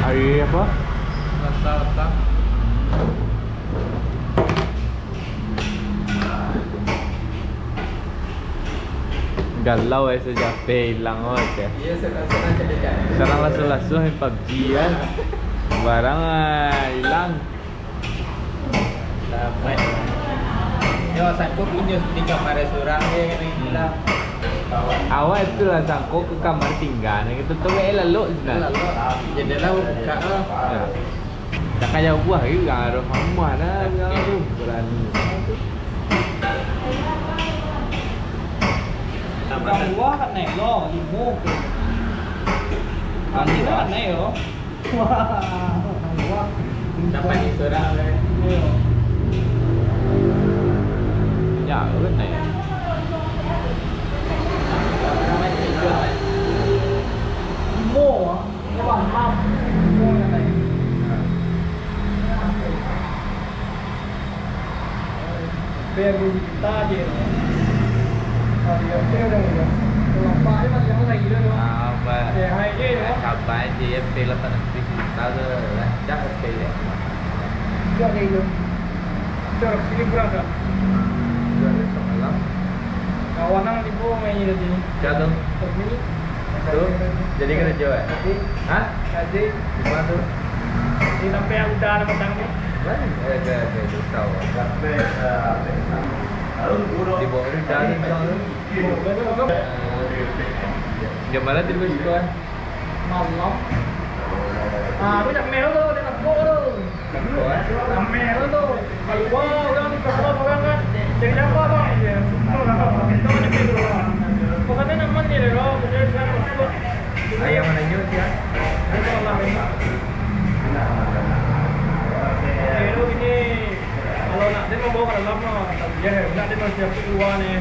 Hari apa? Selasa petang. Galau sejak hilang ya. Iya, senang-senang jadi. Sekarang langsung main PUBG kan. Barang hilang. Dapat. Yo, sangkut punya di kamar restoran kan hilang. Awal itu lah sangkut ke kamar tinggal. Kita tuh lalu sebenarnya. Jadi lah buka lah. Tak kaya buah itu kan ada rumah dah. Berani. Trong quá cái này lo gì mua kìa. Anh đi cái này hả? Wow. Dapat di restoran lah. Ya cái này. Mua hả? Cái bằng mâm. Mua cái này. Bây giờ ta gì thì kêu đây rồi. Lòng bãi mà chẳng này nữa đúng không? Apa? Để hay ghê nữa. Sampai di FP 8 tahu lah. Dah FP ya. Cho đi luôn. Cho được sini kurang tak? Malam. Kawan nang di bawah main tadi. Jatuh. Ini. Tuh. Jadi kerja ya? Hah? Jadi Di mana tuh? di sampai yang udah ada petang ni. Mana? Ada tahu. Di bawah itu jalan sana. Jam mana tiba sekolah? Malam. Ah, tu jam merah tu, dia nak go tu. Sekolah. Jam merah tu. Kalau orang ni kalau orang kan jadi apa bang dia? Kita ni perlu. Pokoknya nama ni dia loh, dia sekarang masuk. Ayah mana nyu dia? Itu Allah ini. Pero ini kalau nak dia mau bawa ke dalam lah, dia nak dia mau siap keluar ni.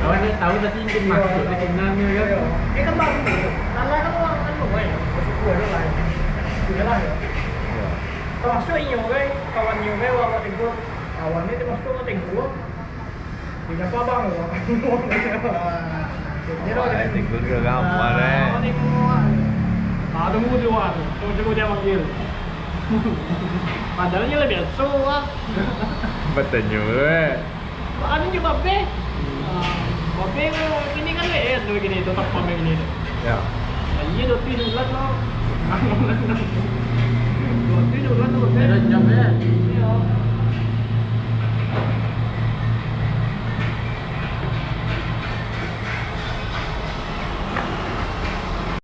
Awak ni tahu tadi ingin masuk ke Vietnam ni kan? Kan baru. Kalau kan orang kan boleh masuk keluar tu lah. Sudah lah ya. Termasuk inyo kan, kawan inyo kan awak tengok. Kawan ni termasuk ke tengok. Tidak apa bang. Dia dah Wah, tinggal ke gambar eh. Ni semua. Ah, tunggu di luar tu. Tunggu dia panggil. Padahal ni lebih biasa lah. Betul juga. Ada juga babe. Babe ini kan leher tu begini, tetap babe begini tu. Ya. Iya 2 bulan lah. 2 bulan tu. Ada jam ya?